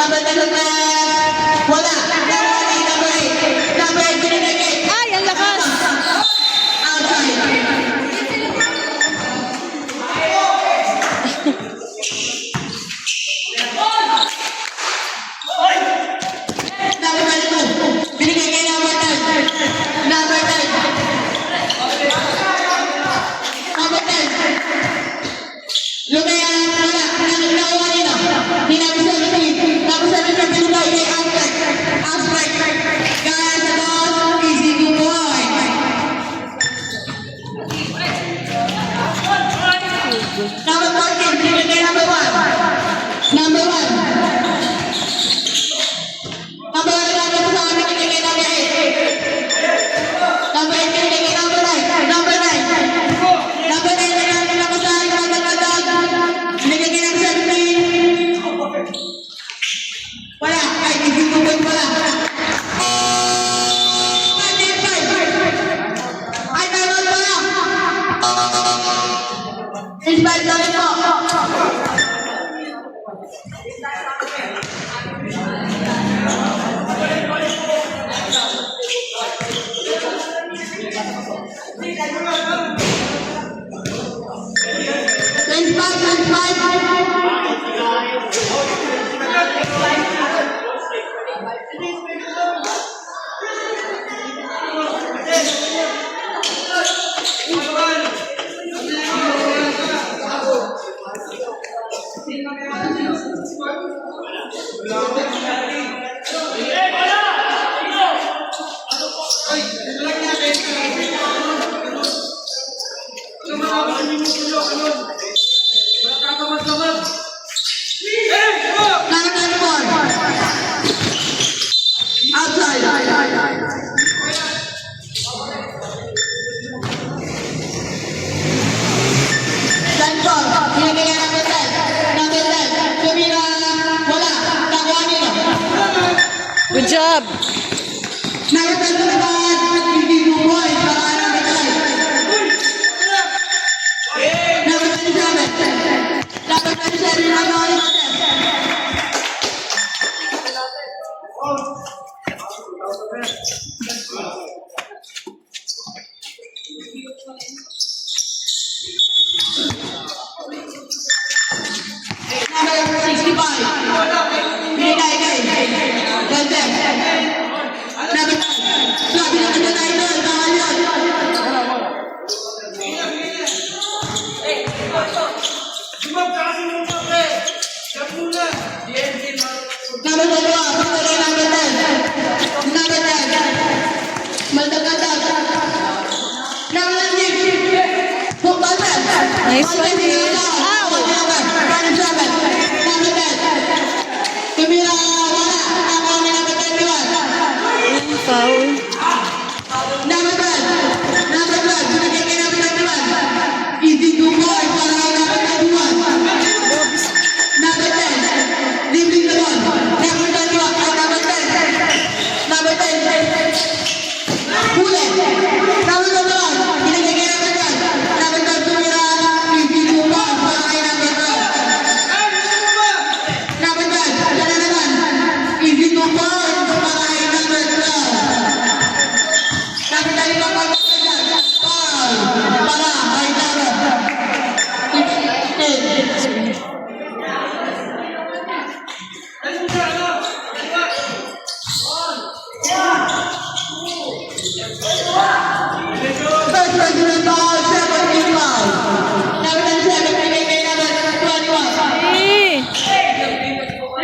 Number 10, wala. Number 8. Number 8, binigay. Ay, ang lakas! Outside. Number 22, binigay kay number 10. Number 10. Number 10. Lumaya, wala. Nakuha nila. Ni number 17. Number 17, binigay kay Azrek. Azrek. Guys, sa boss, easy to boy. Number 14, binigay kay number 1. Number 1. Number 1, number 2, binigay kay number 8. Number 8, binigay kay number 9. Number 9. Number 9, binigay kay number 9. Number 9, binigay kay number 17. Wala. Ay, easy to boy, wala. Ay, meron wala. Inspired kami po. Good job! Nice one, Liz. Foul.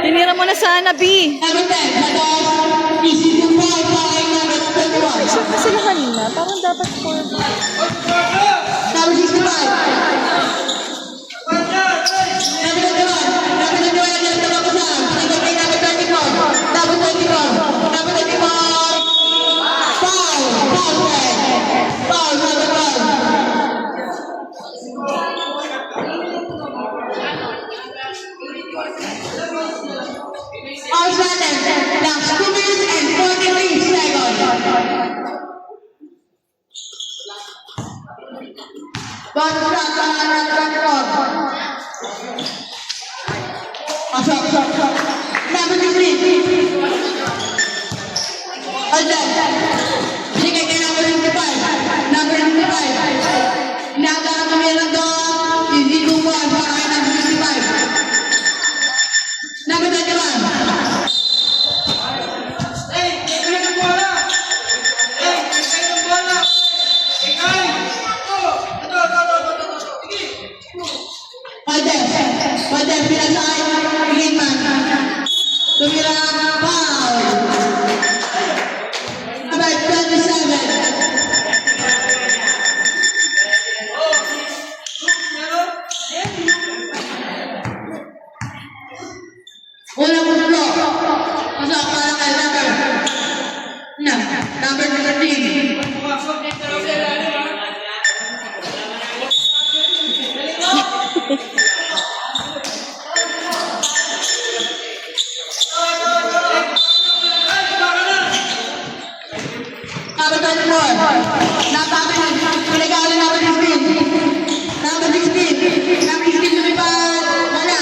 Tinira mo na sana, B. Isip na sila kanina. Parang dapat 4. Number 65. Last 2 minutes and 43 seconds. One shot, pasok. Number 16. Alden. Binigay kay number 55. Number 55. Inaagahan kami lang doon. Hindi kumuha para kay number 55. Number 21. Alden, pinasay. Hingman. Tumira, foul. Number 27. Unang pulo. Pasok para kay number 13. Number 24. Napakit. Pinagalo number 16. Number 16. Number 16 lumipad. Wala.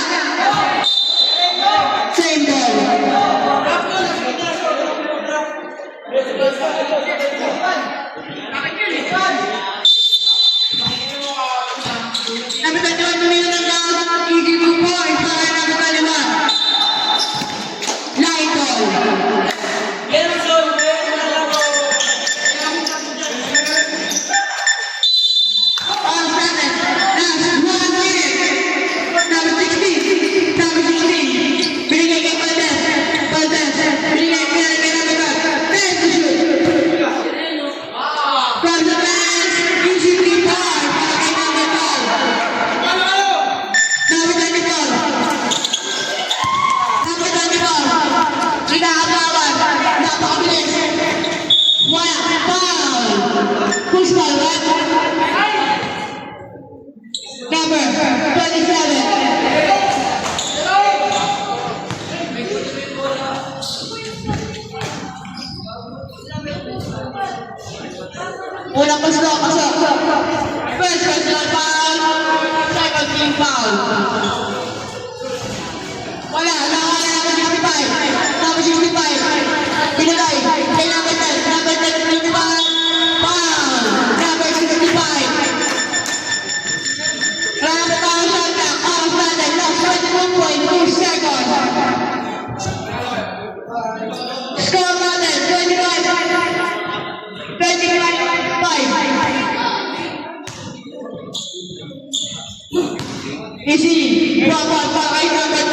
Same ball. Number 21 tumira ng down. Easy 2 points para number 21. Light ball. All seven. Last 1 minute. Number 16. Number 16. Binigay kay Valdez. Valdez. Binigay kay number 1. Ten to shoot. From the bench, easy 3 points para kay number 12. Number 24. Number 24. Inaagawan. Napakabilis. Wala. Foul. Push ball, right? Number 27. Unang pasok. First personal foul. Second team foul. Wala. Nakawala number 65. Number 65. Pinalay. Kay number 10. Number 10 lumipad. Foul. Number 65. Number foul shot clock. Oras natin. Last 21.2 seconds. Score natin. 25. Easy. Drop on para kay number 10.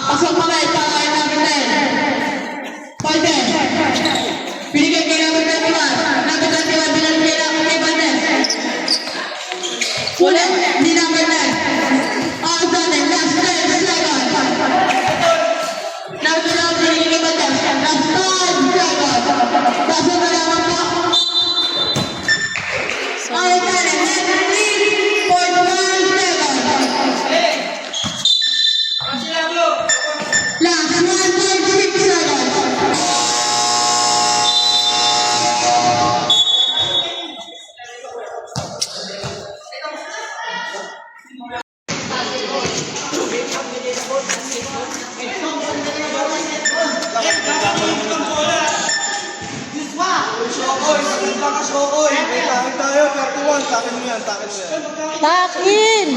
Pasok pa rin para kay number 10. Valdez. Binigay kay number 21. Number 21 binigay kay Valdez. Ulit. Di number 10. All done. Last 10 seconds. Number 21 binigay kay Valdez. Last 5 seconds. Pasok na naman po. All done. 3.1 seconds. Last 1.6 seconds. Takin!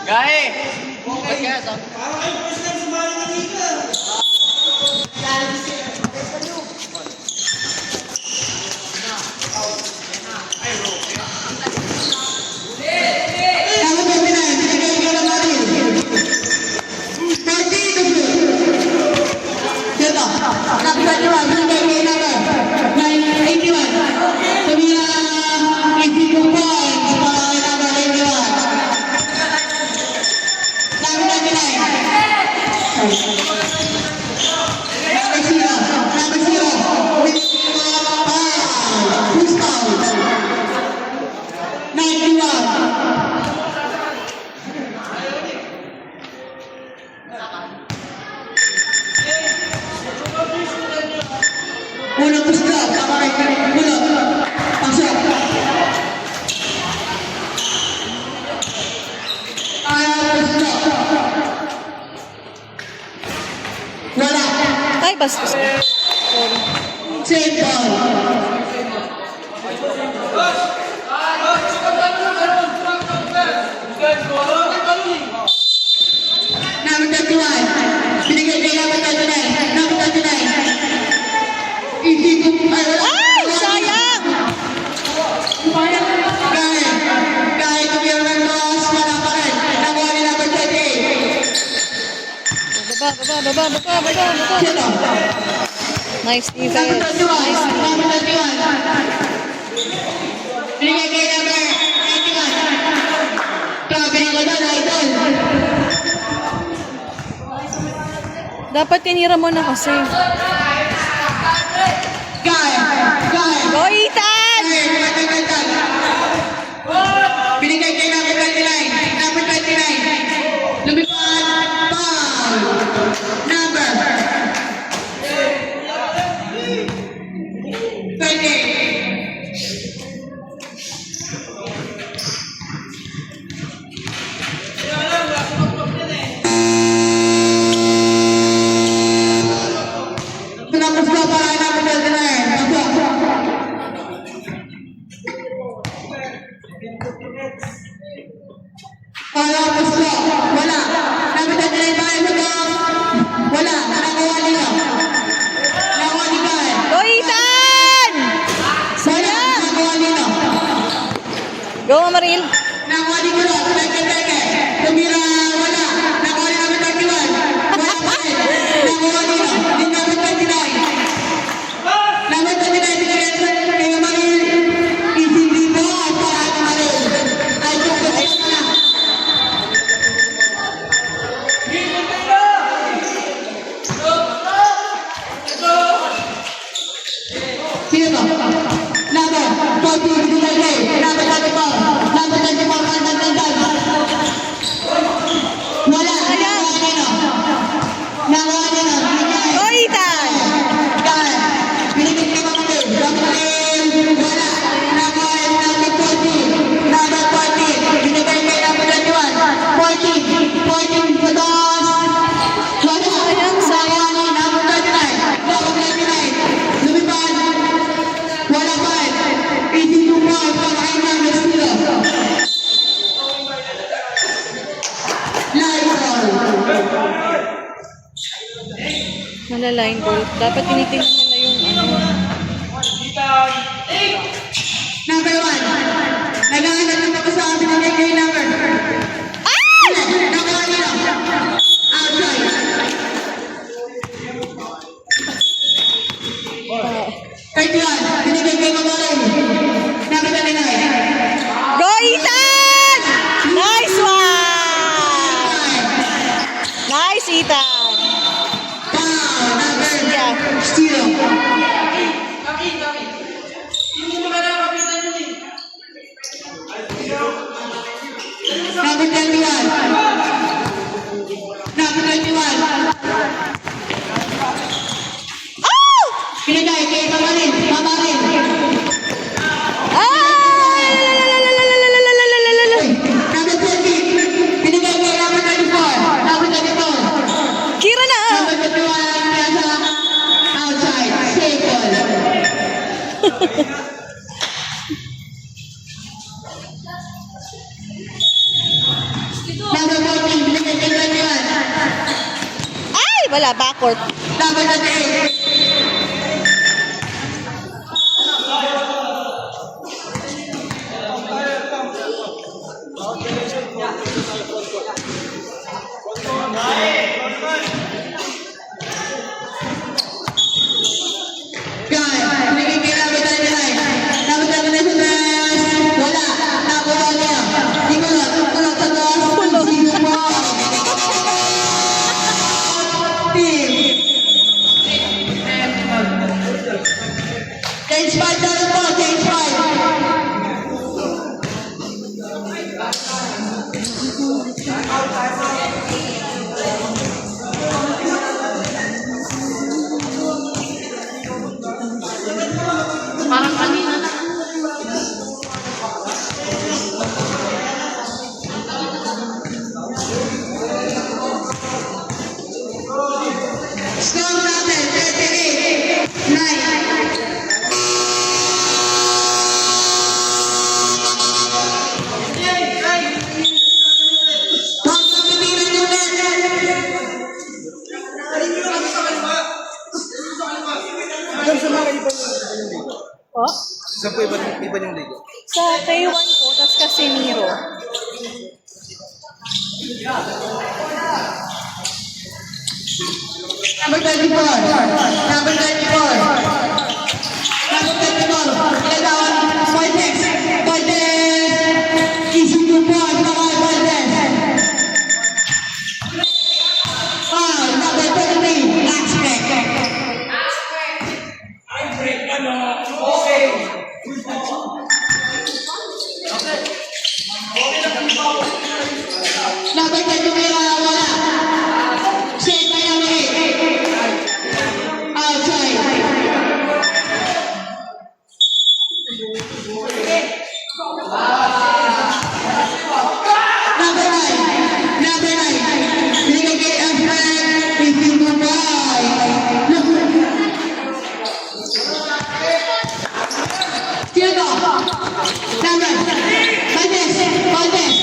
Gahe! Number 29, binigay kay Lamari. 30 to shoot. Dito. Number 21, binigay kay number 81. Tumira, 82 points para kay number 81. Number 99. Number 0. Number 0. Save ball. Number 31. Binigay kay number 39. Number 39. Easy to... Ay, sayang! Kahit tumira ng boss, wala pa rin. Nakuha ni number 38. Baba. Sino? Nice Number defense. 31. Nice. Number 31. Binigay kay number 81. Traveling ko doon, idol. Dapat tinira mo na kasi. Guy. Go, Ethan! Binigay kay number 29. Number 29. Lumipad. Foul. Number 20. Tinapos ko para kay number 29. Tinapos ko. Wala. Number 29 ba kayo sa wala. Nakakuha nila. Nakakuha ni Guy. Go, Ethan! Wala. Nakakuha nila. Go, Maril. Nakakuha ni Gulo. Teke. Tumira. Wala. Nakakuha ni number 31. Wala pa rin. Nakakuha nila. Ni number 29. Number 29. Binigyan sa kay Maril. Easy dito. At para kay Maril. Ay, kung na. Sino to? Number 40, binigay kay number 34. Number 34, magdagdag. Wala. Nakakuha nila. Go, Ethan! Guy. Binigay kay Mamamil. Mamamil. Wala. Nakakuha ni number 40. Number 40. Binigay kay number 21. 14. Patos. Wala. Nakakuha ni number 39. Number 39. Lumipad. Wala pa. Easy to ball para kay number 0. Live ball. Malaline goal. Dapat tinitingnan nila yung ano. Number 1. Naghahanap ng pagkasabi binigay kay number. Nakakuha nila. Outside. Ah. 31. Binigay kay Mamamil. Number 29. Go, Ethan! Nice one! Nice, Ethan! Wow, number Yeah. 0. Number 21. Number 21. Oh! Binigay kay Mamamil. Number 20. Binigay kay number 34. Number 34. Kira na! Number 21 nasa outside. Safe ball. Number 14. Binigay kay 21. Ay! Wala, backward. Number 38. Guy, binigay kay number 39. Number 39 sa press. Wala. Nakuha niya. Kulot sa dos. Sino mo? Team. iba yung ligo. Sa K1 ko, tapos Casimiro. Number 24. Number 24. Number 24. Kailangan Cortex. Cortex. Easy to point. Baka Cortex. Foul. Number 23. Aspect. Number 23. Wala. Save by number 8. Outside. Number 9. Number 9. Binigay kay Alfred. 15 to 5. Sino to? Number. Valdes. Valdes.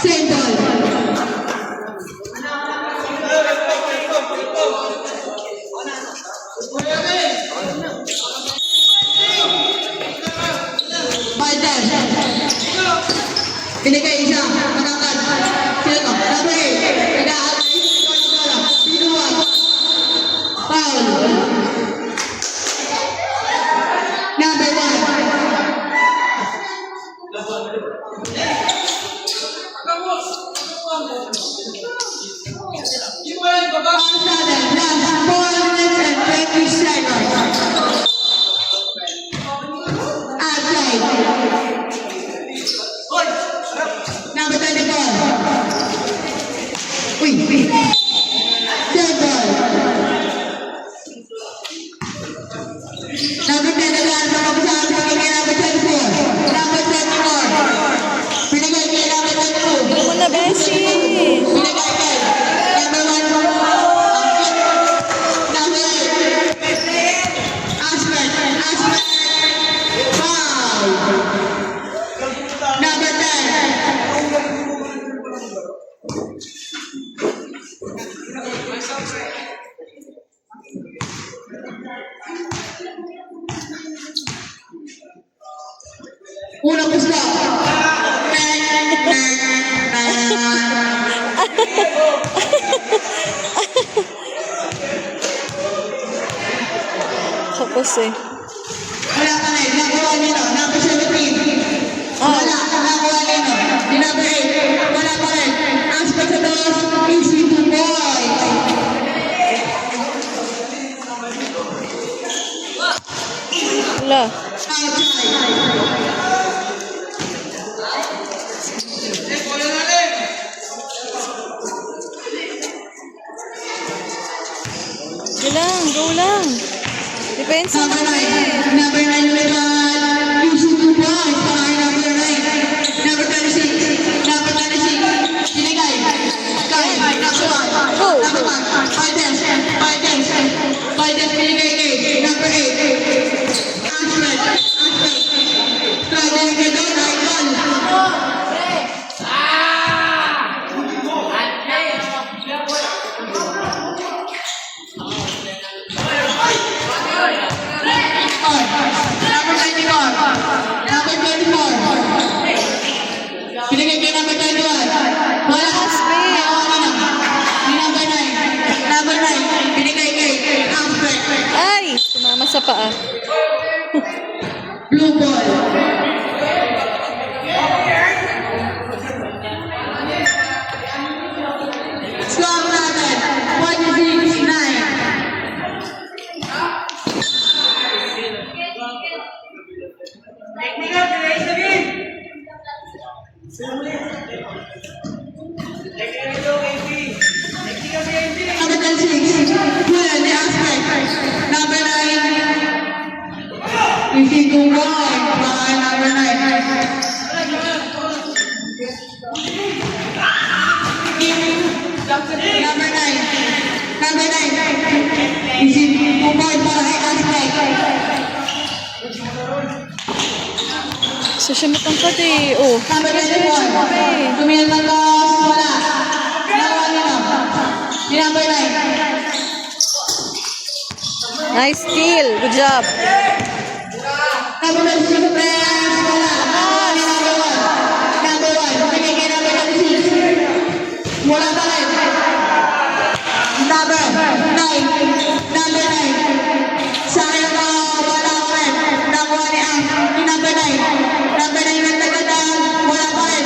Same ball. Valdes. Binigay isa. Matangkad. Sino to? Number 8. Nag-aalis. Pinuwag. Foul. Number 1. Last 4 minutes and 20 seconds. Outside. Number 24. Uy. Third ball. Number 10 again. Binigay number 24. Number 24. Binigay kay number 22. Ano mo na, Beshi? Binigay kay number 1. Number 8. Asper. Foul. Number 10. Unang pusta. Tapos eh. Wala ka rin. Nakuha nito. Number 17. Wala. Nakuha nito. Di number 8. Wala pa rin. Asper sa dos. Easy to boy. Wala. Outside. Go lang, go lang. Depends Number na 9. Number 9 with easy to boy. Para kay number 9. Number 26. Number 26. Binigay. Kay. Number 1. Go. Number 1. Valdes. Valdes. Valdes binigay kay number 8. Ashford. Ashford. Struggle ka doon. Icon. Number 24. Number 24. Binigay kay number 21. Wala. Nakuha na. Ni number 9. Number 9. Binigay kay Amber. Ay! Sumama sa paa. Blue ball. Score natin. 46-9. Number 26. Wala ni Aspect. Number 9. Easy to boy. Baka number 9. Number 9. Number 9. Easy to boy para kay Aspect. So siya matangkad eh. Oh. Number Diretso mo 21. eh. Tumingin ng toss. Wala. Nakuha nito. Ni number 9. Nice steal. Good job. Number number 26, press. Wala. Nakuha ni number 1. Number 1. Binigay kay number 26. Wala pa rin. Number 9. Number 9. Sayang na wala pa rin. Nakuha ni number 9. Number 9 ang nagdadaan. Wala pa rin.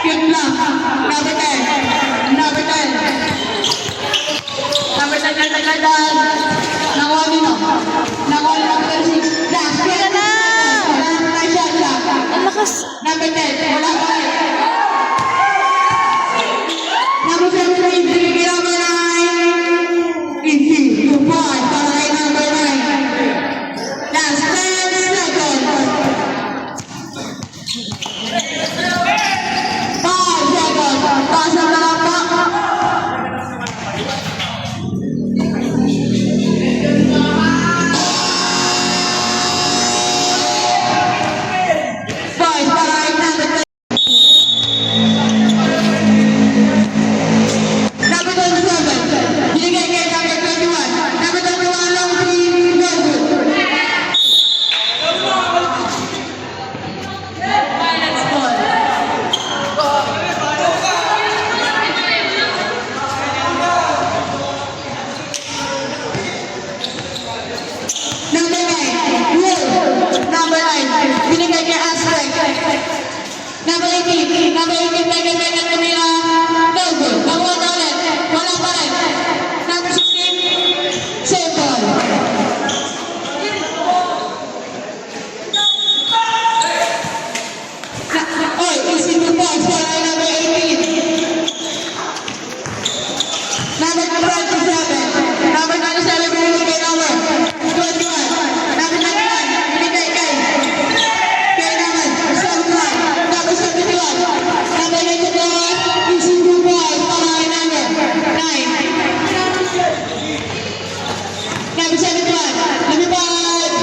Cute lang. Number 10. Number 10. Number 10 na nagdadaan. Nakuha nino. Nakuha ni number 6. Last. Wala na! Ang lakas. Number 10. Wala pa rin. Number 17. Binigay number 9. Easy. 2 points para kay number 9. Last 10 seconds. 5 seconds. Pasok na lang po. Boys, para kay number 10. Number 27. Binigay kay number 21. Number 21 lang si Goldwood. Number 9. Will. Number 9. Binigay kay Aztec. Number 18. Number 18. Binigay kay Camila. Goldwood. Nakuha na ulit. Wala pa rin. Number 16. Simple. Oy, easy to pass para kay number 18. Number 27. Number 27 binigay kay number 21. Number 21 binigay kay number 71. Number 71. Number 92 easy to pass para kay number 9. Number 71 lumipad.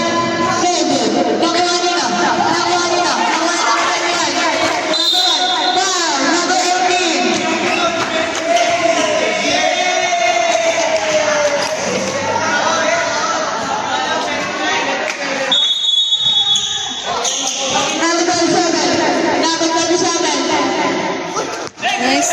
Goldwood. Nakuha nila. Nakuha nila. Nakuha nila number 21. Number 1. Wow. Number 18. Number 27. Number 27. Nice.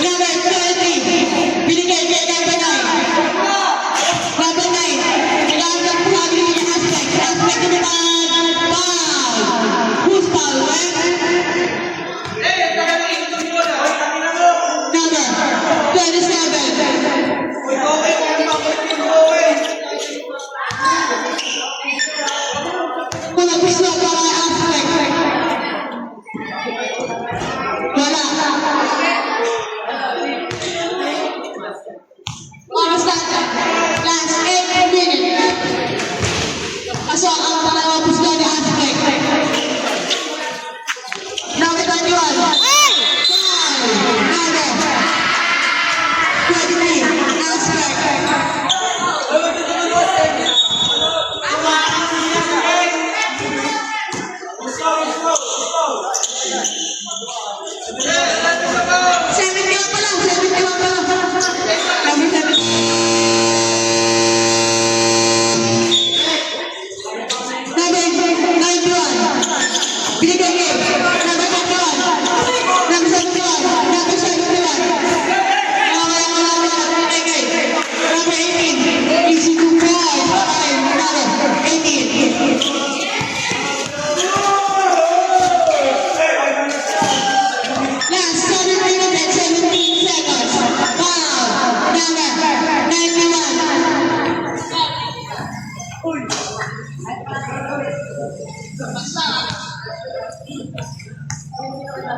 Number 20. Binigay kay number 9. Number 9. Kailangan ng sabi ni Aztec. Aztec naman. Foul. Who's foul, right? Number 27. Mga piso para Aztec. Wala. Oras natin. Last 8 minutes. Kaso ang pangalawang pusga ni Aztec. Number 21. Foul. Number 23. Aztec.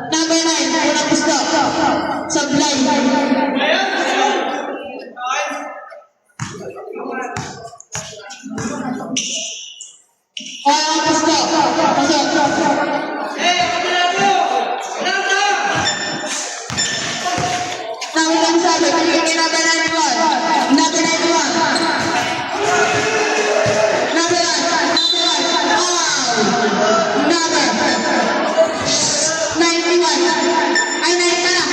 Number 9, unang pusto. Sablay. Unang pusto. Pasok. Number 7, bigyan number 91. Number 91. Number 1. Number 91. Ay, 9 pa lang.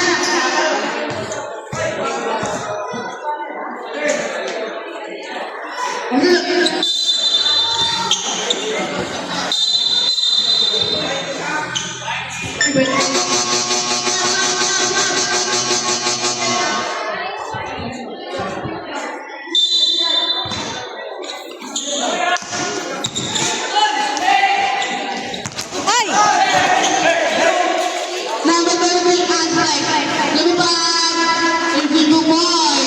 Ay! Number 23, Ansley. Lumipad. Infinito Boy.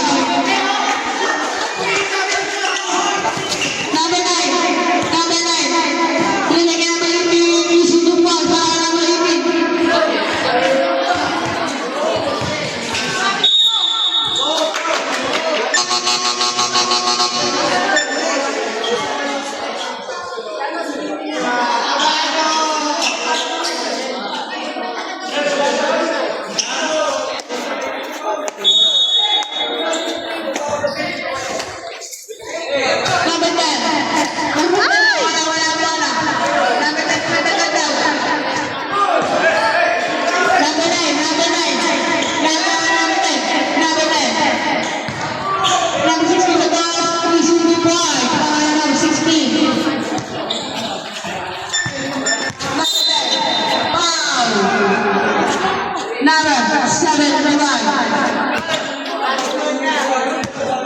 Number 9. Number 9. Pinagyan naman yung Infinito Boy para naman yung Number 10. Number 10. Wala. Number 10. Number 9. Number 10. Number 16 na boss. Infinito Boy. Para number 16. Number 10. Wow. Number 7.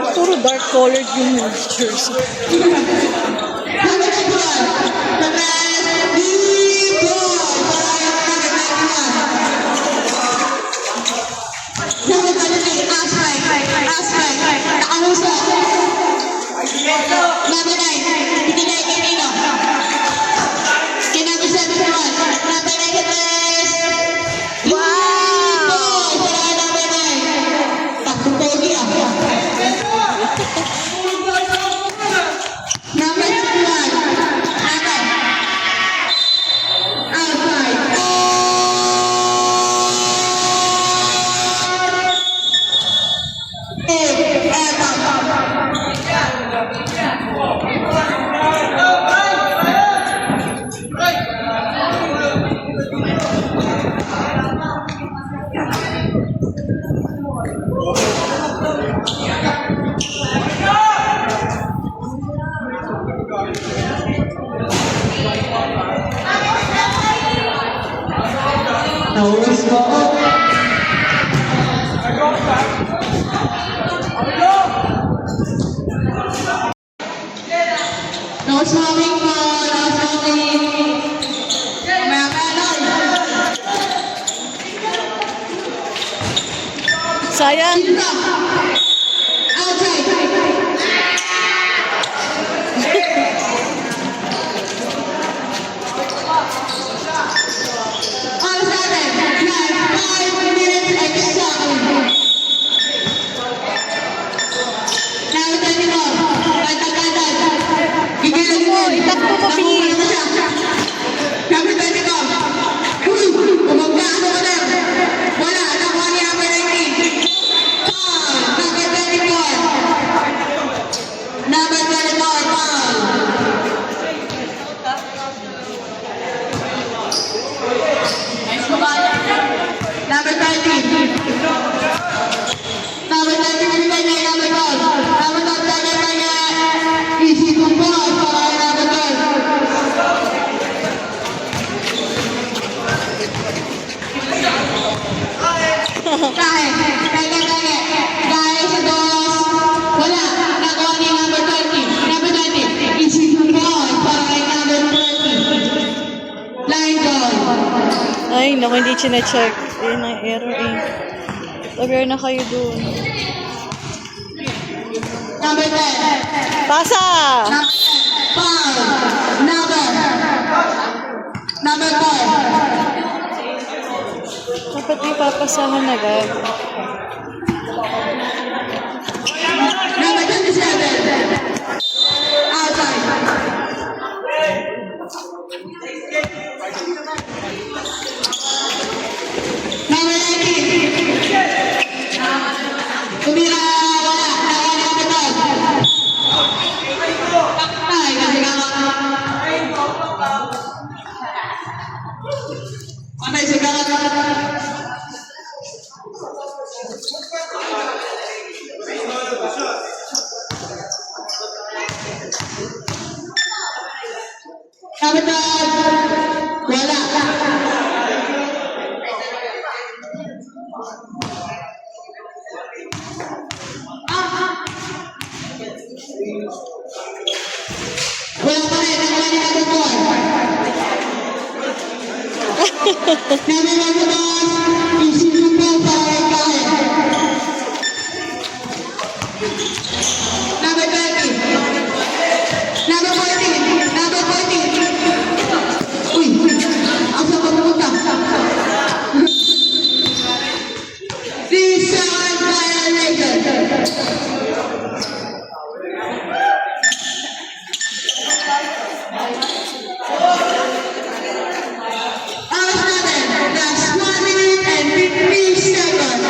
Puro dark colored yung jersey. Number 21. The best people. Number 23. Asray. Nakamusa. Number 9. Binigay kay Nino. Kay number 71. Number 9 the best. Wow! Para number 9. Takbo pogi ah. Number 61. Number. Outside. Always go. No smoking po, no smoking. Mamaya Sayang. outside. All seven, 5 minutes extra. Now 24, kantag-kantag. Gigilin mo. Itakbo mo, please. Number 24. Uy, umagda ako ko na. Wala, nakuha ni number 19. Number 24. Number 24, Paul. Number 30. Number 30, binigay niya yung number 12. Number 12, tagay pa niya. Easy to ball para kay number 12. Kahit sa dos. Wala, nakuha niya yung number 30. Number 20, easy to ball para kay number 30. Line goal. Ay, naku, hindi chinecheck. Yun ang error eh. Aware na kayo dun. Number 10. Pasa! Number 10. Foul. Number. May papasahan na agad. Number 27. Outside. Number 19. Tumira, wala. Nakawala ka ba? Ay, kasi ka Patay si Kapitan! Wala. Wala pa rin. Nakuha niya ang tutuan. Namin ang tutuan. Isipin mo para ikahin. Number 20. Number 14. Number 14. Uy, asa ka pumunta? This sound violation. Alas natin, that's 1 minute and 15 seconds.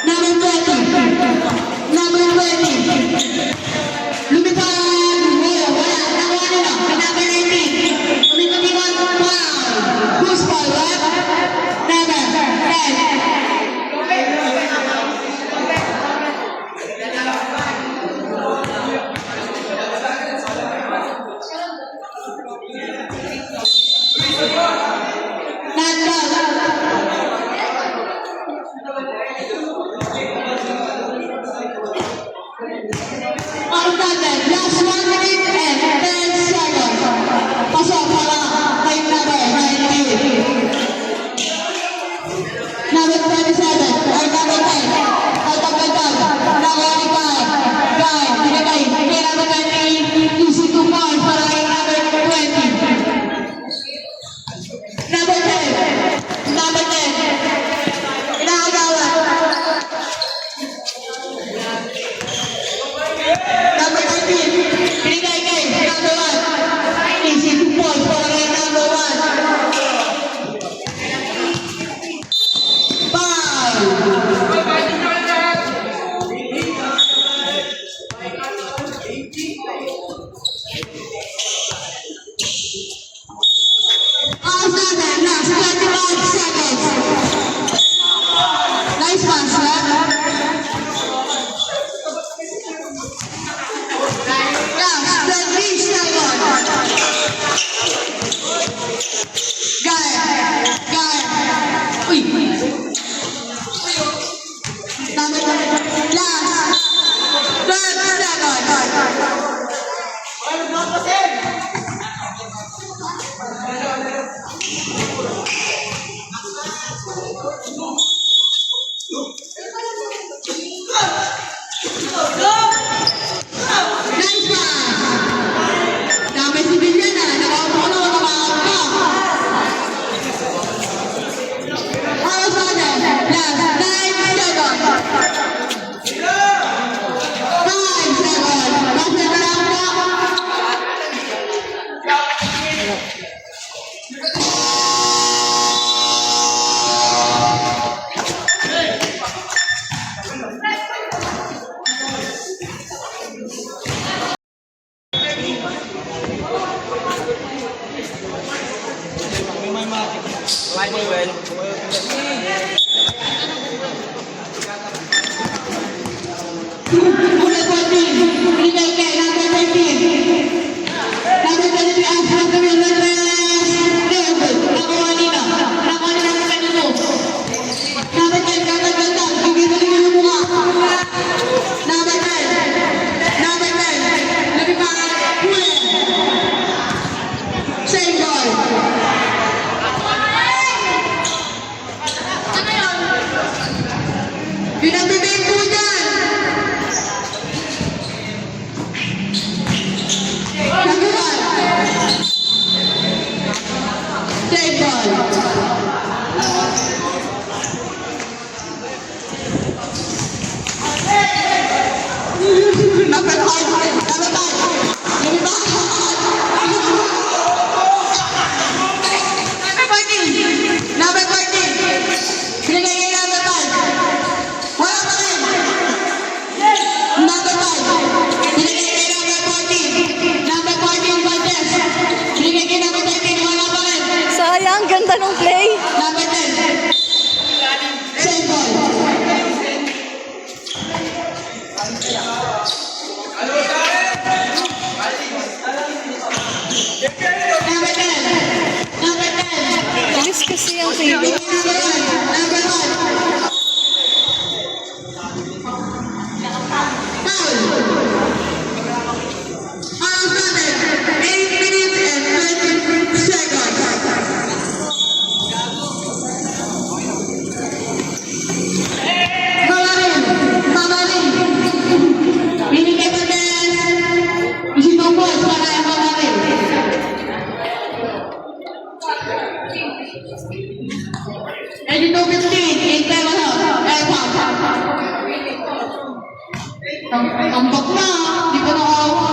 Number 20. Number 20. Lumipad! Wala. Nakuha nila. Number 19. Lumipad. Wow! Who's ball, what? Number 10. Last 1 minute and 10 seconds. Pasok para kay number 19. Number 27 or number 10. Pagpagpagpag. Nakuha ni Kai. Kai, binigay. Kay number 19. Easy to pass para kay number 20. Number 10. Number 10. Inaagawan. Number 19. Binigay kay number 1. Easy to pass para kay number 1. Last 25 seconds. Nice pass, huh? Last 20 seconds. Guy. Uy. Last 12 seconds. Nice pass. Dami si Bilya na. Nakaupo na wala makakapa. Alas natin. Last 9 seconds. 5 seconds. Kasi na lang po. Number 14. Binigay kay number 13. Number 13 ang from the Andres. Nakuha nila. Nakuha nila ang kanino. Number 10. Number 10. Bigyan mo mukha. Number 10. Number 10. Lumipad. Huli. Same ball. Pinagbibig po dyan. Number 10. Number 10. Bilis kasi ang kilos. Number 1. Foul. Foul 7. 8 minutes and 20 seconds. Mamarin. Mamarin. Binigay pa din. Isitubos para ang mamarin. Ready to 15. In time out. Tambak na. Di pa nakawa.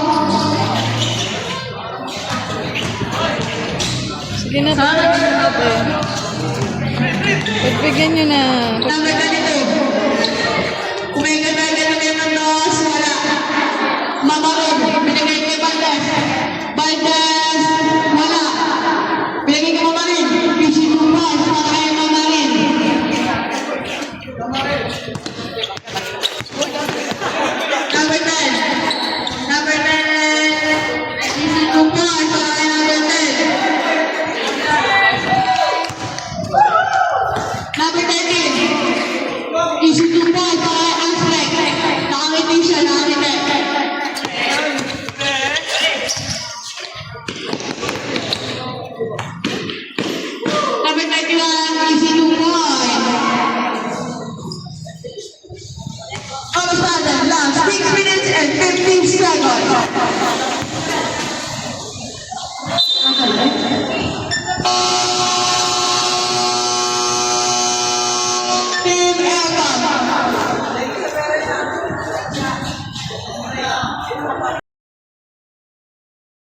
Sige na, ate. Pagbigyan nyo na. Number 25.